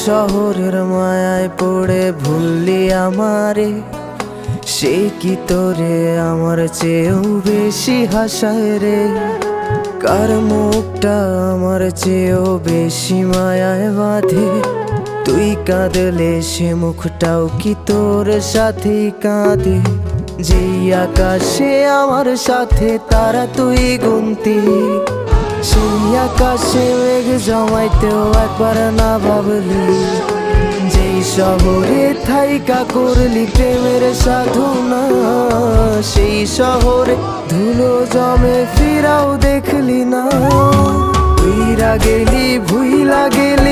শহরের মায়ায় পড়ে ভুললি আমারে, সে কি তোরে আমার চেয়েও বেশি হাসায় রে। কার মুখটা আমার চেয়েও বেশি মায়ায় বাঁধে, তুই কাঁদলে সে মুখটাও কি তোর সাথেই কাঁদে। যেই আকাশে আমার সাথে তারা তুই গুনতি, সেই আকাশে মেঘ জমাইতেও একবার না ভাবলি। যেই শহরে থাইকা করলি প্রেমের সাধনা, সেই শহরে ধুলো জমে ফিরাও দেখলি না। ভুইলা গেলি